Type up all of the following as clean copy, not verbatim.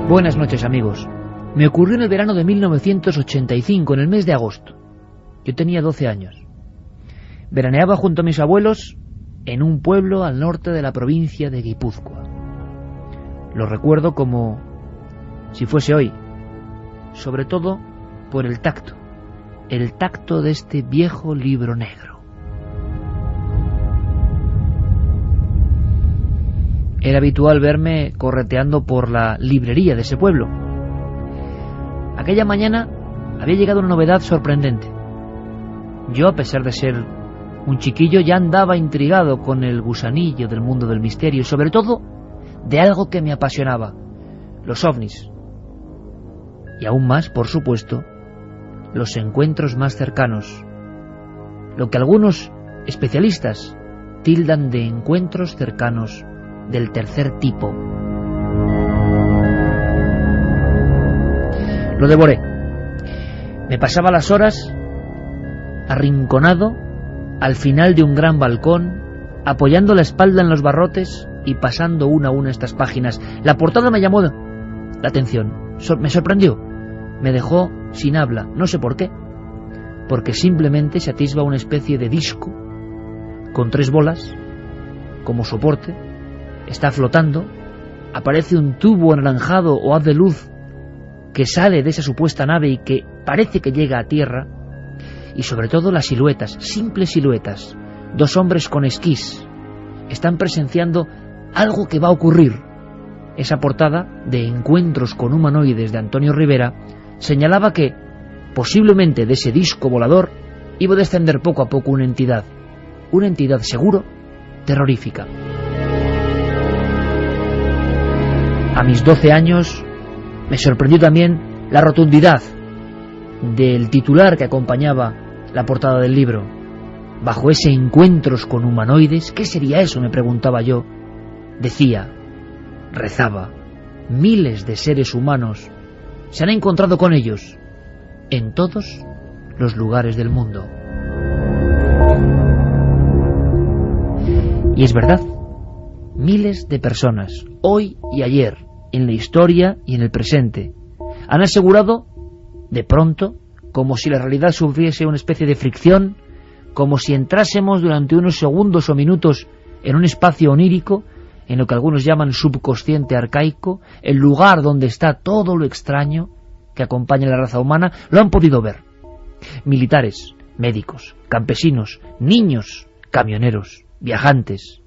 Buenas noches, amigos. Me ocurrió en el verano de 1985, en el mes de agosto. Yo tenía 12 años. Veraneaba junto a mis abuelos en un pueblo al norte de la provincia de Guipúzcoa. Lo recuerdo como si fuese hoy, sobre todo por el tacto de este viejo libro negro. Era habitual verme correteando por la librería de ese pueblo. Aquella mañana había llegado una novedad sorprendente. Yo, a pesar de ser un chiquillo, ya andaba intrigado con el gusanillo del mundo del misterio y sobre todo de algo que me apasionaba: los ovnis. Y aún más, por supuesto, los encuentros más cercanos, lo que algunos especialistas tildan de encuentros cercanos del tercer tipo. Lo devoré. Me pasaba las horas arrinconado al final de un gran balcón, apoyando la espalda en los barrotes y pasando una a una estas páginas. La portada me llamó la atención, me sorprendió, me dejó sin habla, no sé por qué, porque simplemente se atisba una especie de disco con 3 bolas como soporte. Está flotando, aparece un tubo anaranjado o haz de luz que sale de esa supuesta nave y que parece que llega a tierra, y sobre todo las siluetas, simples siluetas, 2 hombres con esquís, están presenciando algo que va a ocurrir. Esa portada de Encuentros con humanoides de Antonio Rivera señalaba que posiblemente de ese disco volador iba a descender poco a poco una entidad seguro terrorífica. A mis 12 años me sorprendió también la rotundidad del titular que acompañaba la portada del libro. Bajo ese Encuentros con humanoides, ¿qué sería eso?, me preguntaba yo. Decía, rezaba, miles de seres humanos se han encontrado con ellos en todos los lugares del mundo. Y es verdad, miles de personas, hoy y ayer, en la historia y en el presente, han asegurado, de pronto, como si la realidad sufriese una especie de fricción, como si entrásemos durante unos segundos o minutos en un espacio onírico, en lo que algunos llaman subconsciente arcaico, el lugar donde está todo lo extraño que acompaña a la raza humana. Lo han podido ver. Militares, médicos, campesinos, niños, camioneros, viajantes,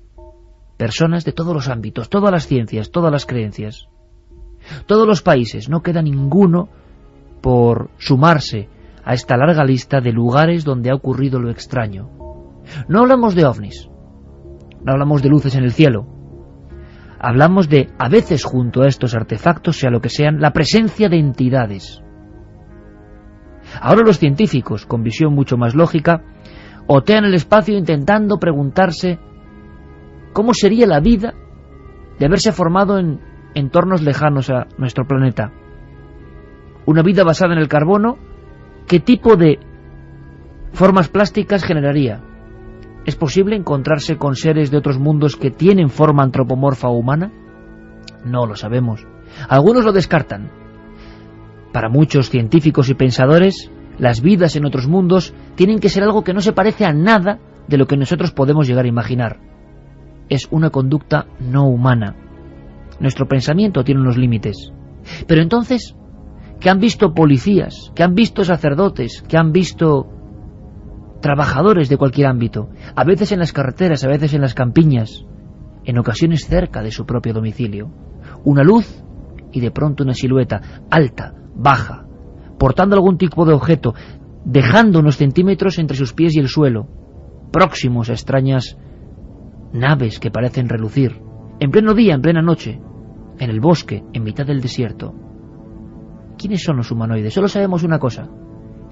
personas de todos los ámbitos, todas las ciencias, todas las creencias, todos los países. No queda ninguno por sumarse a esta larga lista de lugares donde ha ocurrido lo extraño. No hablamos de ovnis, no hablamos de luces en el cielo, hablamos de, a veces junto a estos artefactos, sea lo que sean, la presencia de entidades. Ahora los científicos, con visión mucho más lógica, otean el espacio intentando preguntarse cómo sería la vida de haberse formado en entornos lejanos a nuestro planeta. Una vida basada en el carbono, ¿qué tipo de formas plásticas generaría? ¿Es posible encontrarse con seres de otros mundos que tienen forma antropomorfa o humana? No lo sabemos. Algunos lo descartan. Para muchos científicos y pensadores, las vidas en otros mundos tienen que ser algo que no se parece a nada de lo que nosotros podemos llegar a imaginar. Es una conducta no humana. Nuestro pensamiento tiene unos límites. Pero entonces, ¿qué han visto policías? ¿Qué han visto sacerdotes? ¿Qué han visto trabajadores de cualquier ámbito? A veces en las carreteras, a veces en las campiñas, en ocasiones cerca de su propio domicilio. Una luz y de pronto una silueta, alta, baja, portando algún tipo de objeto, dejando unos centímetros entre sus pies y el suelo, próximos a extrañas naves que parecen relucir, en pleno día, en plena noche, en el bosque, en mitad del desierto. ¿Quiénes son los humanoides? Solo sabemos una cosa,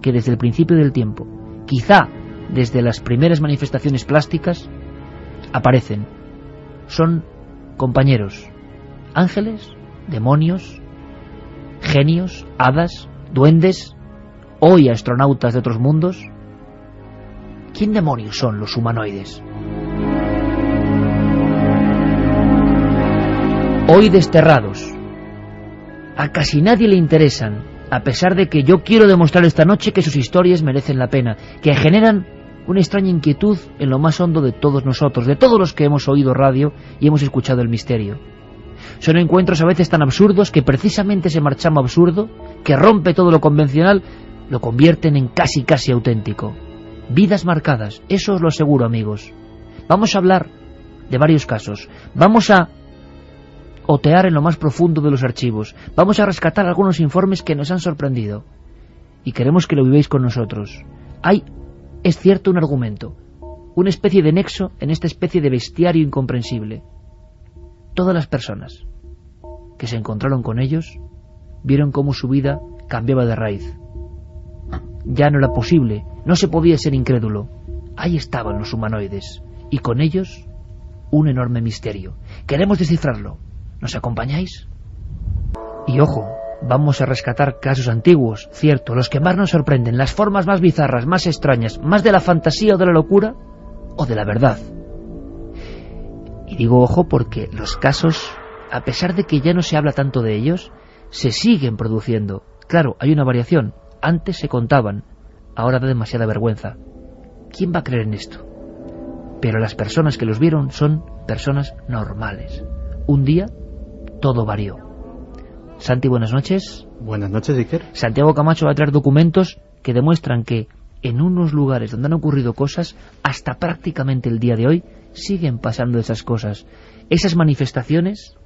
que desde el principio del tiempo, quizá desde las primeras manifestaciones plásticas, aparecen. Son compañeros, ángeles, demonios, genios, hadas, duendes, hoy astronautas de otros mundos. ¿Quién demonios son los humanoides? Hoy desterrados, A casi nadie le interesan, a pesar de que yo quiero demostrar esta noche que sus historias merecen la pena, que generan una extraña inquietud en lo más hondo de todos nosotros, de todos los que hemos oído radio y hemos escuchado el misterio. Son encuentros a veces tan absurdos que precisamente ese marchamo absurdo, que rompe todo lo convencional, lo convierten en casi auténtico. Vidas marcadas, eso os lo aseguro, amigos. Vamos a hablar de varios casos, vamos a otear en lo más profundo de los archivos, vamos a rescatar algunos informes que nos han sorprendido y queremos que lo vivéis con nosotros. Hay, es cierto, un argumento, una especie de nexo en esta especie de bestiario incomprensible. Todas las personas que se encontraron con ellos vieron cómo su vida cambiaba de raíz. Ya no era posible, no se podía ser incrédulo. Ahí estaban los humanoides, y con ellos un enorme misterio. Queremos descifrarlo. ¿Nos acompañáis? Y ojo, vamos a rescatar casos antiguos, cierto, los que más nos sorprenden, las formas más bizarras, más extrañas, más de la fantasía o de la locura, o de la verdad. Y digo ojo porque los casos, a pesar de que ya no se habla tanto de ellos, se siguen produciendo. Claro, hay una variación. Antes se contaban, ahora da demasiada vergüenza. ¿Quién va a creer en esto? Pero las personas que los vieron son personas normales. Un día, todo varió. Santi, buenas noches. Buenas noches, Iker. Santiago Camacho va a traer documentos que demuestran que en unos lugares donde han ocurrido cosas, hasta prácticamente el día de hoy, siguen pasando esas cosas. Esas manifestaciones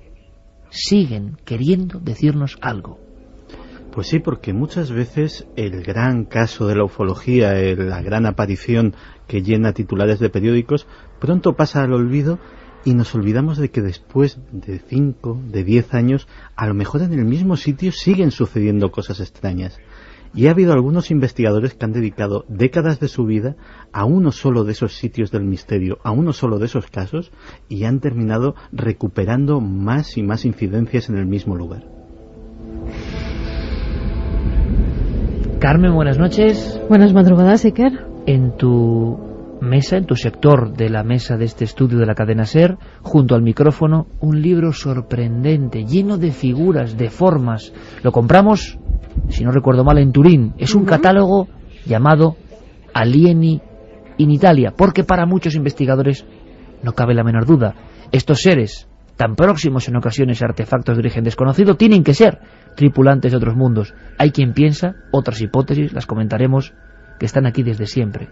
siguen queriendo decirnos algo. Pues sí, porque muchas veces el gran caso de la ufología, la gran aparición que llena titulares de periódicos, pronto pasa al olvido y nos olvidamos de que después de 5, de 10 años, a lo mejor en el mismo sitio siguen sucediendo cosas extrañas. Y ha habido algunos investigadores que han dedicado décadas de su vida a uno solo de esos sitios del misterio, a uno solo de esos casos, y han terminado recuperando más y más incidencias en el mismo lugar. Carmen, buenas noches. Buenas madrugadas, Iker. En tu mesa, en tu sector de la mesa de este estudio de la cadena SER, junto al micrófono, un libro sorprendente, lleno de figuras, de formas. Lo compramos, si no recuerdo mal, en Turín. Es un catálogo llamado Alieni in Italia, porque para muchos investigadores no cabe la menor duda, estos seres tan próximos en ocasiones a artefactos de origen desconocido tienen que ser tripulantes de otros mundos. Hay quien piensa, otras hipótesis, las comentaremos, que están aquí desde siempre,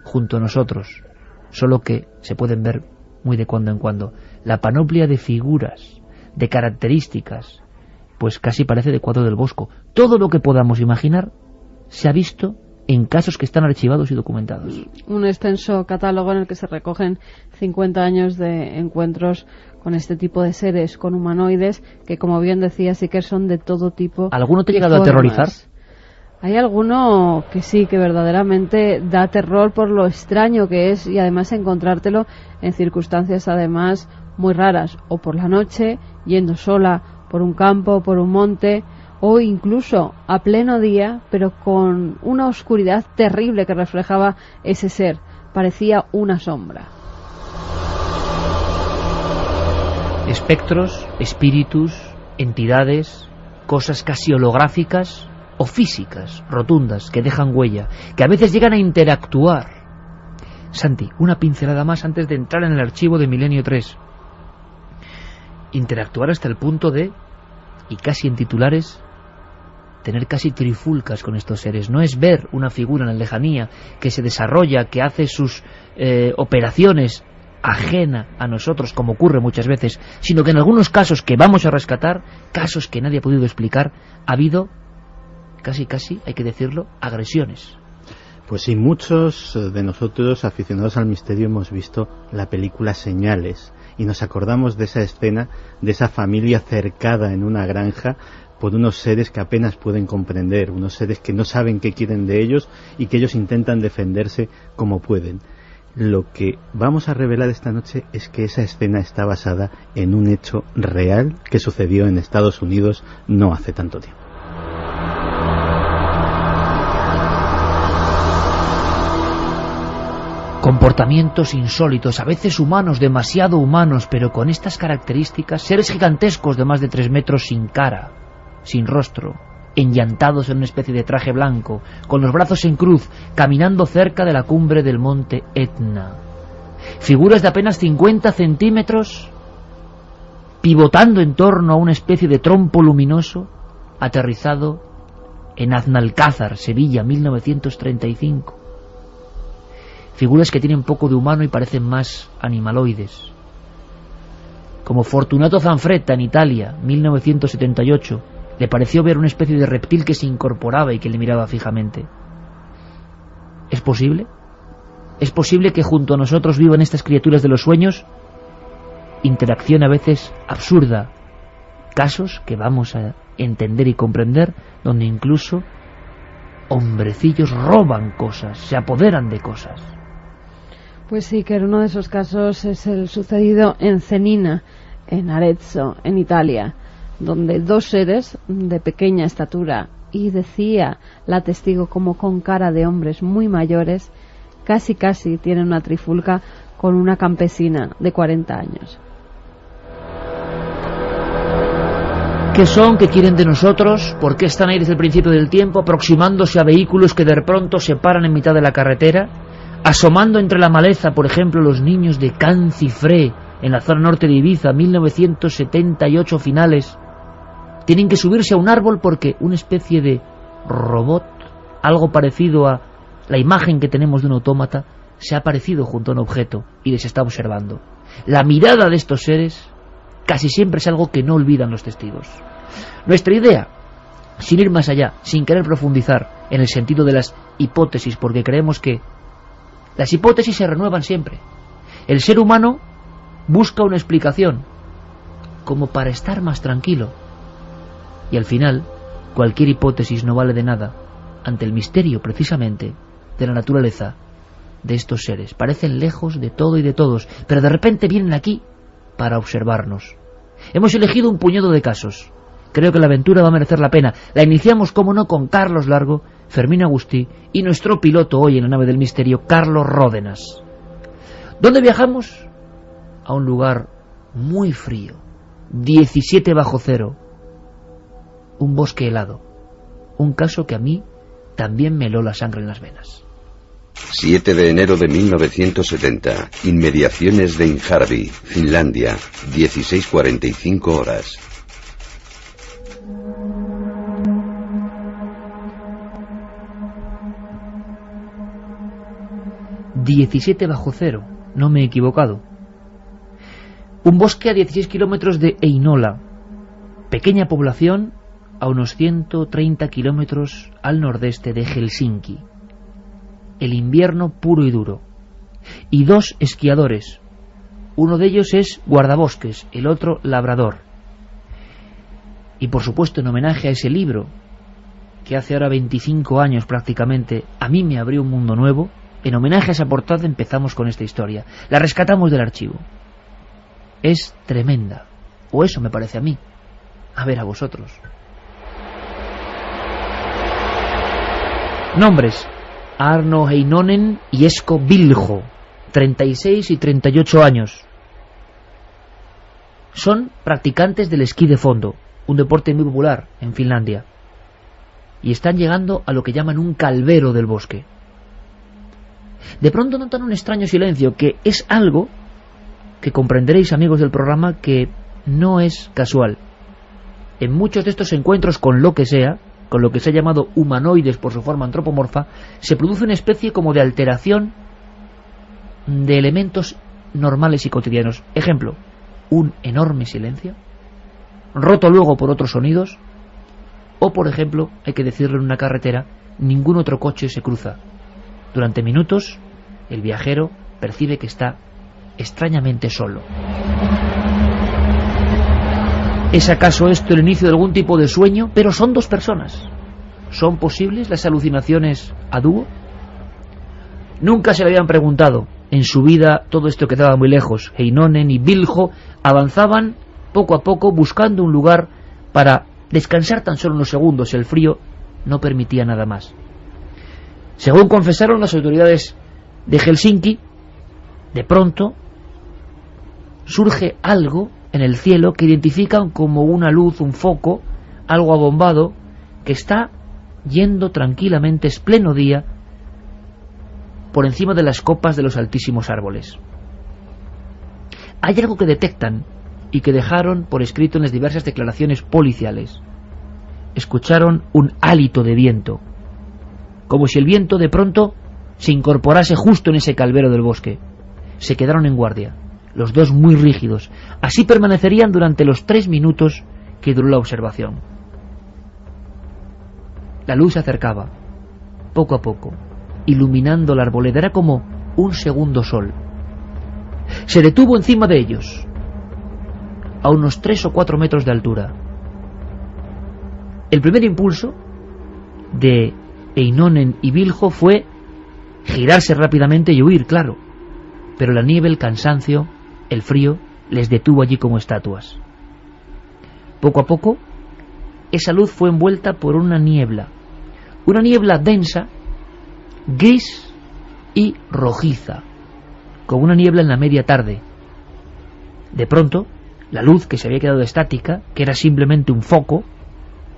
junto a nosotros, solo que se pueden ver muy de cuando en cuando. La panoplia de figuras, de características, pues casi parece de Cuadro del Bosco. Todo lo que podamos imaginar se ha visto en casos que están archivados y documentados. Un extenso catálogo en el que se recogen 50 años de encuentros con este tipo de seres, con humanoides, que como bien decía, sí que son de todo tipo. ¿Alguno te ha llegado a aterrorizar? Hay alguno que sí, que verdaderamente da terror por lo extraño que es, y además encontrártelo en circunstancias además muy raras, o por la noche, yendo sola por un campo, por un monte, o incluso a pleno día, pero con una oscuridad terrible que reflejaba ese ser. Parecía una sombra. Espectros, espíritus, entidades, cosas casi holográficas o físicas, rotundas, que dejan huella, que a veces llegan a interactuar. Santi, una pincelada más antes de entrar en el archivo de Milenio 3. Interactuar hasta el punto de, y casi en titulares, tener casi trifulcas con estos seres. No es ver una figura en la lejanía que se desarrolla, que hace sus operaciones ajena a nosotros, como ocurre muchas veces, sino que en algunos casos que vamos a rescatar, casos que nadie ha podido explicar, ha habido casi, hay que decirlo, agresiones. Pues sí, muchos de nosotros aficionados al misterio hemos visto la película Señales y nos acordamos de esa escena, de esa familia cercada en una granja por unos seres que apenas pueden comprender, unos seres que no saben qué quieren de ellos y que ellos intentan defenderse como pueden. Lo que vamos a revelar esta noche es que esa escena está basada en un hecho real que sucedió en Estados Unidos no hace tanto tiempo. Comportamientos insólitos, a veces humanos, demasiado humanos, pero con estas características, seres gigantescos de más de 3 metros sin cara, sin rostro, enllantados en una especie de traje blanco, con los brazos en cruz, caminando cerca de la cumbre del monte Etna. Figuras de apenas 50 centímetros, pivotando en torno a una especie de trompo luminoso, aterrizado en Aznalcázar, Sevilla, 1935. Figuras que tienen poco de humano y parecen más animaloides. Como Fortunato Zanfretta en Italia, 1978, le pareció ver una especie de reptil que se incorporaba y que le miraba fijamente. ¿Es posible? ¿Es posible que junto a nosotros vivan estas criaturas de los sueños? Interacción a veces absurda. Casos que vamos a entender y comprender, donde incluso hombrecillos roban cosas, se apoderan de cosas. Pues sí, que uno de esos casos es el sucedido en Cenina, en Arezzo, en Italia, donde dos seres de pequeña estatura, y decía la testigo como con cara de hombres muy mayores, casi tienen una trifulca con una campesina de 40 años. ¿Qué son? ¿Qué quieren de nosotros? ¿Por qué están ahí desde el principio del tiempo, aproximándose a vehículos que de pronto se paran en mitad de la carretera? Asomando entre la maleza, por ejemplo, los niños de Cancifré, en la zona norte de Ibiza, 1978 finales. Tienen que subirse a un árbol porque una especie de robot, algo parecido a la imagen que tenemos de un autómata, se ha aparecido junto a un objeto y les está observando. La mirada de estos seres casi siempre es algo que no olvidan los testigos. Nuestra idea, sin ir más allá, sin querer profundizar en el sentido de las hipótesis, porque creemos que las hipótesis se renuevan siempre. El ser humano busca una explicación, como para estar más tranquilo. Y al final, cualquier hipótesis no vale de nada ante el misterio, precisamente, de la naturaleza de estos seres. Parecen lejos de todo y de todos, pero de repente vienen aquí para observarnos. Hemos elegido un puñado de casos. Creo que la aventura va a merecer la pena. La iniciamos, como no, con Carlos Largo, Fermín Agustí y nuestro piloto hoy en la nave del misterio, Carlos Ródenas. ¿Dónde viajamos? A un lugar muy frío, 17 bajo cero, un bosque helado, un caso que a mí también me heló la sangre en las venas. 7 de enero de 1970, inmediaciones de Injärvi, Finlandia, 16:45 horas. ...17 bajo cero, no me he equivocado. Un bosque a 16 kilómetros de Heinola, pequeña población a unos 130 kilómetros al nordeste de Helsinki. El invierno puro y duro. Y dos esquiadores. Uno de ellos es guardabosques, el otro labrador. Y por supuesto, en homenaje a ese libro, que hace ahora 25 años prácticamente, a mí me abrió un mundo nuevo, en homenaje a esa portada empezamos con esta historia. La rescatamos del archivo. Es tremenda. O eso me parece a mí. A ver a vosotros. Nombres: Arno Heinonen y Esko Viljo, 36 y 38 años. Son practicantes del esquí de fondo, un deporte muy popular en Finlandia. Y están llegando a lo que llaman un calvero del bosque. De pronto notan un extraño silencio, que es algo que comprenderéis, amigos del programa, que no es casual. En muchos de estos encuentros con lo que sea, con lo que se ha llamado humanoides por su forma antropomorfa, se produce una especie como de alteración de elementos normales y cotidianos. Ejemplo, un enorme silencio, roto luego por otros sonidos, o por ejemplo, hay que decirlo, en una carretera, ningún otro coche se cruza. Durante minutos, el viajero percibe que está extrañamente solo. ¿Es acaso esto el inicio de algún tipo de sueño? Pero son dos personas. ¿Son posibles las alucinaciones a dúo? Nunca se le habían preguntado. En su vida todo esto quedaba muy lejos. Heinonen y Viljo avanzaban poco a poco buscando un lugar para descansar tan solo unos segundos. El frío no permitía nada más. Según confesaron las autoridades de Helsinki, de pronto surge algo en el cielo que identifican como una luz, un foco algo abombado, que está yendo tranquilamente, es pleno día, por encima de las copas de los altísimos árboles. Hay algo que detectan y que dejaron por escrito en las diversas declaraciones policiales. Escucharon un hálito de viento, como si el viento de pronto se incorporase justo en ese calvero del bosque. Se quedaron en guardia, los dos muy rígidos. Así permanecerían durante los 3 minutos que duró la observación. La luz se acercaba, poco a poco, iluminando la arboleda. Era como un segundo sol. Se detuvo encima de ellos, a unos 3 o 4 metros de altura. El primer impulso de Einonen y Viljo fue girarse rápidamente y huir, claro, pero la nieve, el cansancio, el frío les detuvo allí como estatuas. Poco a poco esa luz fue envuelta por una niebla densa, gris y rojiza, como una niebla en la media tarde. De pronto la luz, que se había quedado estática, que era simplemente un foco,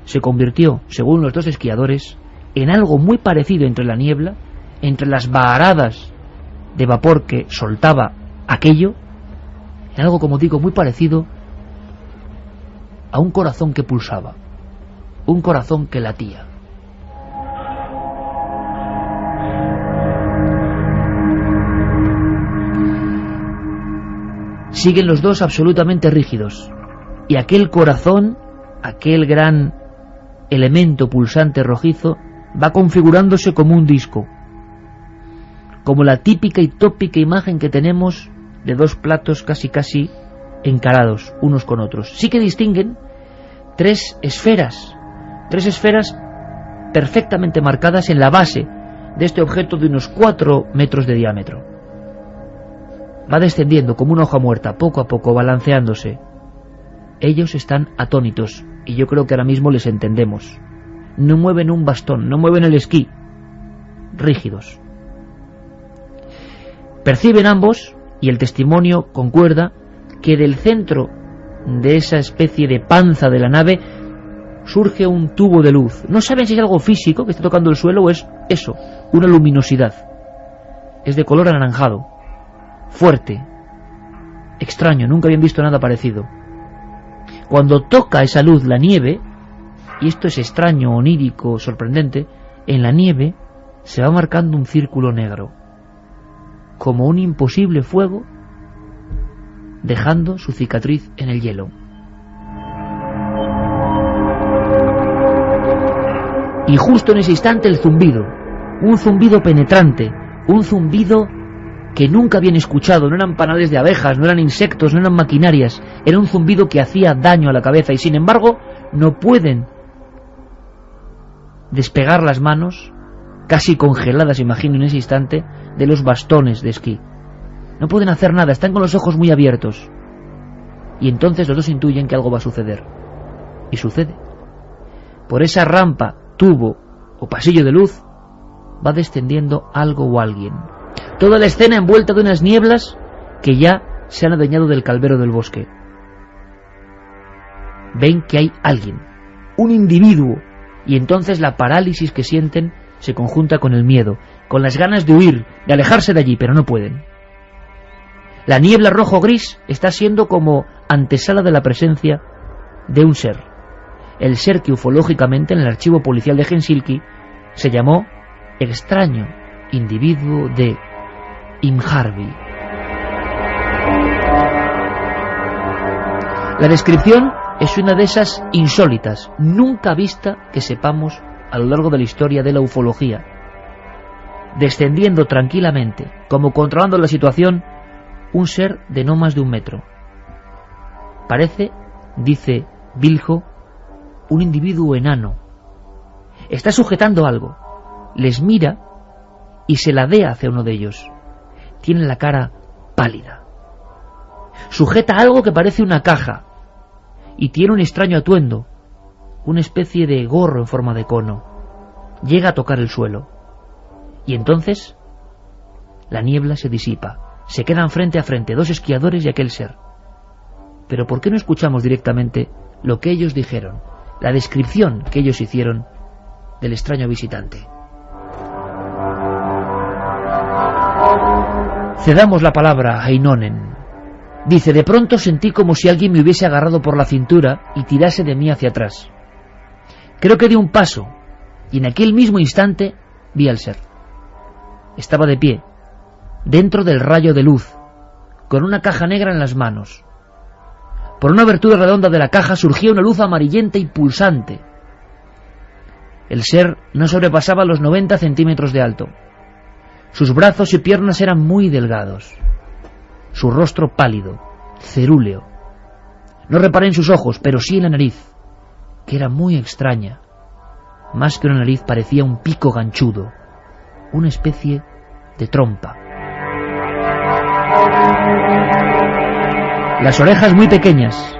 se convirtió, según los dos esquiadores, en algo muy parecido entre la niebla, entre las varadas de vapor que soltaba aquello, en algo, como digo, muy parecido a un corazón que pulsaba, un corazón que latía. Siguen los dos absolutamente rígidos, y aquel corazón, aquel gran elemento pulsante rojizo, va configurándose como un disco, como la típica y tópica imagen que tenemos de dos platos casi encarados unos con otros. Sí que distinguen 3 esferas perfectamente marcadas en la base de este objeto de unos 4 metros de diámetro. Va descendiendo como una hoja muerta, poco a poco, balanceándose. Ellos están atónitos, y yo creo que ahora mismo les entendemos. No mueven un bastón, no mueven el esquí, rígidos. Perciben ambos, y el testimonio concuerda, que del centro de esa especie de panza de la nave surge un tubo de luz. No saben si es algo físico que está tocando el suelo o es eso, una luminosidad. Es de color anaranjado, fuerte, extraño, nunca habían visto nada parecido. Cuando toca esa luz la nieve, y esto es extraño, onírico, sorprendente, en la nieve se va marcando un círculo negro, como un imposible fuego, dejando su cicatriz en el hielo. Y justo en ese instante el zumbido, un zumbido penetrante, un zumbido que nunca habían escuchado. No eran panales de abejas, no eran insectos, no eran maquinarias, era un zumbido que hacía daño a la cabeza, y sin embargo no pueden despegar las manos, casi congeladas, imagino, en ese instante, de los bastones de esquí. No pueden hacer nada, están con los ojos muy abiertos. Y entonces los dos intuyen que algo va a suceder. Y sucede. Por esa rampa, tubo o pasillo de luz va descendiendo algo o alguien. Toda la escena envuelta de unas nieblas que ya se han adueñado del calvero del bosque. Ven que hay alguien, un individuo, y entonces la parálisis que sienten se conjunta con el miedo, con las ganas de huir, de alejarse de allí, pero no pueden. La niebla rojo-gris está siendo como antesala de la presencia de un ser. El ser que ufológicamente en el archivo policial de Helsinki se llamó extraño individuo de Injarvi. La descripción es una de esas insólitas, nunca vista que sepamos a lo largo de la historia de la ufología. Descendiendo tranquilamente, como controlando la situación, un ser de no más de 1 metro. Parece, dice Viljo, un individuo enano. Está sujetando algo, les mira y se ladea hacia uno de ellos. Tiene la cara pálida. Sujeta algo que parece una caja y tiene un extraño atuendo, una especie de gorro en forma de cono. Llega a tocar el suelo y entonces la niebla se disipa. Se quedan frente a frente 2 esquiadores y aquel ser. Pero ¿por qué no escuchamos directamente lo que ellos dijeron? la descripción que ellos hicieron del extraño visitante. Cedamos la palabra a Heinonen. Dice: de pronto sentí como si alguien me hubiese agarrado por la cintura y tirase de mí hacia atrás. Creo que di un paso, y en aquel mismo instante vi al ser. Estaba de pie, dentro del rayo de luz, con una caja negra en las manos. Por una abertura redonda de la caja surgía una luz amarillenta y pulsante. El ser no sobrepasaba los 90 centímetros de alto. Sus brazos y piernas eran muy delgados. Su rostro pálido, cerúleo. No reparé en sus ojos, pero sí en la nariz, que era muy extraña. Más que una nariz, parecía un pico ganchudo, una especie de trompa. Las orejas muy pequeñas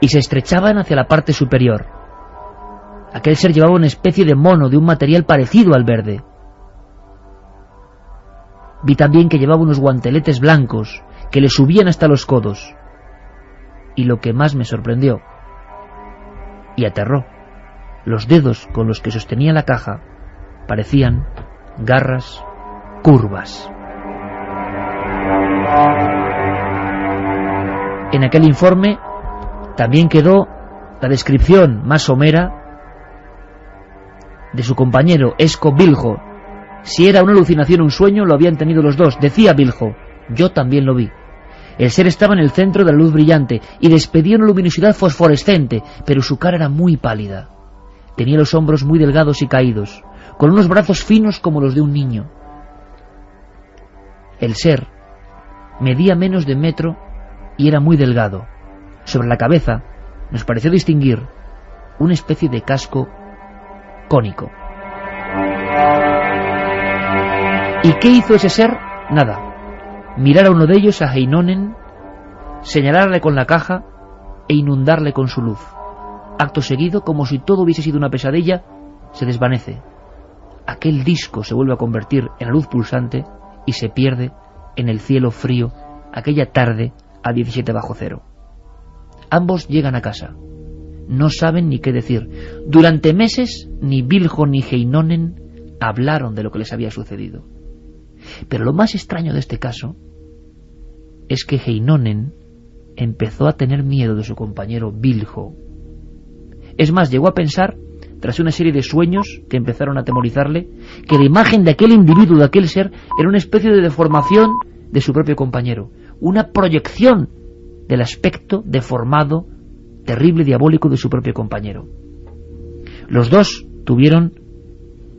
y se estrechaban hacia la parte superior. Aquel ser llevaba una especie de mono de un material parecido al verde. Vi también que llevaba unos guanteletes blancos que le subían hasta los codos. Y lo que más me sorprendió y aterró, los dedos con los que sostenía la caja parecían garras curvas. En aquel informe también quedó la descripción más somera de su compañero Esko Viljo. Si era una alucinación o un sueño, lo habían tenido los dos. Decía Viljo: yo también lo vi. El ser estaba en el centro de la luz brillante y despedía una luminosidad fosforescente, pero su cara era muy pálida. Tenía los hombros muy delgados y caídos, con unos brazos finos como los de un niño. El ser medía menos de 1 metro y era muy delgado. Sobre la cabeza nos pareció distinguir una especie de casco cónico. ¿Y qué hizo ese ser? Nada. Mirar a uno de ellos, a Heinonen, señalarle con la caja e inundarle con su luz. Acto seguido, como si todo hubiese sido una pesadilla, se desvanece. Aquel disco se vuelve a convertir en la luz pulsante y se pierde en el cielo frío aquella tarde a 17 bajo cero. Ambos llegan a casa. No saben ni qué decir. Durante meses ni Viljo ni Heinonen hablaron de lo que les había sucedido. Pero lo más extraño de este caso es que Heinonen empezó a tener miedo de su compañero Viljo. Es más, llegó a pensar, tras una serie de sueños que empezaron a atemorizarle, que la imagen de aquel individuo, de aquel ser, era una especie de deformación de su propio compañero, una proyección del aspecto deformado, terrible y diabólico de su propio compañero. Los dos tuvieron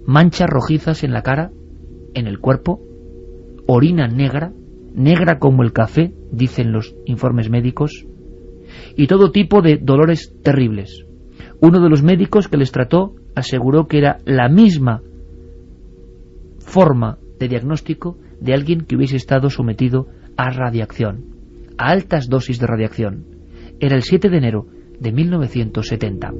manchas rojizas en la cara, en el cuerpo, orina negra, negra como el café, dicen los informes médicos, y todo tipo de dolores terribles. Uno de los médicos que les trató aseguró que era la misma forma de diagnóstico de alguien que hubiese estado sometido a radiación, a altas dosis de radiación. Era el 7 de enero de 1970.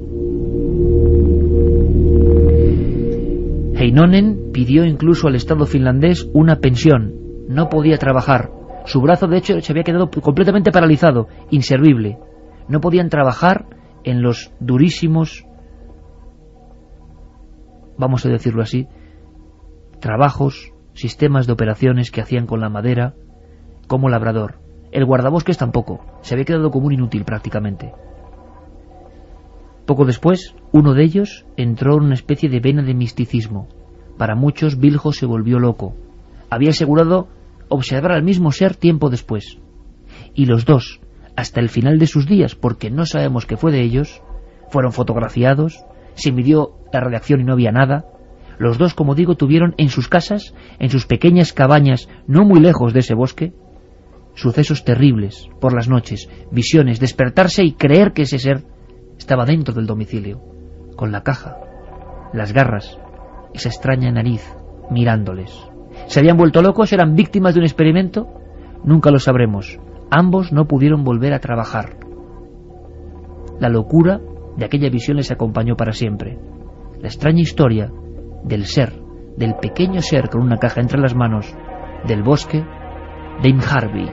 Heinonen pidió incluso al Estado finlandés una pensión. No podía trabajar. Su brazo, de hecho, se había quedado completamente paralizado, inservible. No podían trabajar en los durísimos, vamos a decirlo así, trabajos, sistemas de operaciones que hacían con la madera como labrador. El guardabosques tampoco. Se había quedado como un inútil prácticamente. Poco después, uno de ellos entró en una especie de vena de misticismo. Para muchos, Viljo se volvió loco. Había asegurado observar al mismo ser tiempo después. Y los dos, hasta el final de sus días, porque no sabemos qué fue de ellos, fueron fotografiados, se midió la radiación y no había nada. Los dos, como digo, tuvieron en sus casas, en sus pequeñas cabañas, no muy lejos de ese bosque, sucesos terribles por las noches, visiones, despertarse y creer que ese ser estaba dentro del domicilio, con la caja, las garras, esa extraña nariz, mirándoles. ¿Se habían vuelto locos? ¿Eran víctimas de un experimento? Nunca lo sabremos. Ambos no pudieron volver a trabajar. La locura de aquella visión les acompañó para siempre. La extraña historia del ser, del pequeño ser con una caja entre las manos, del bosque de Injarvi.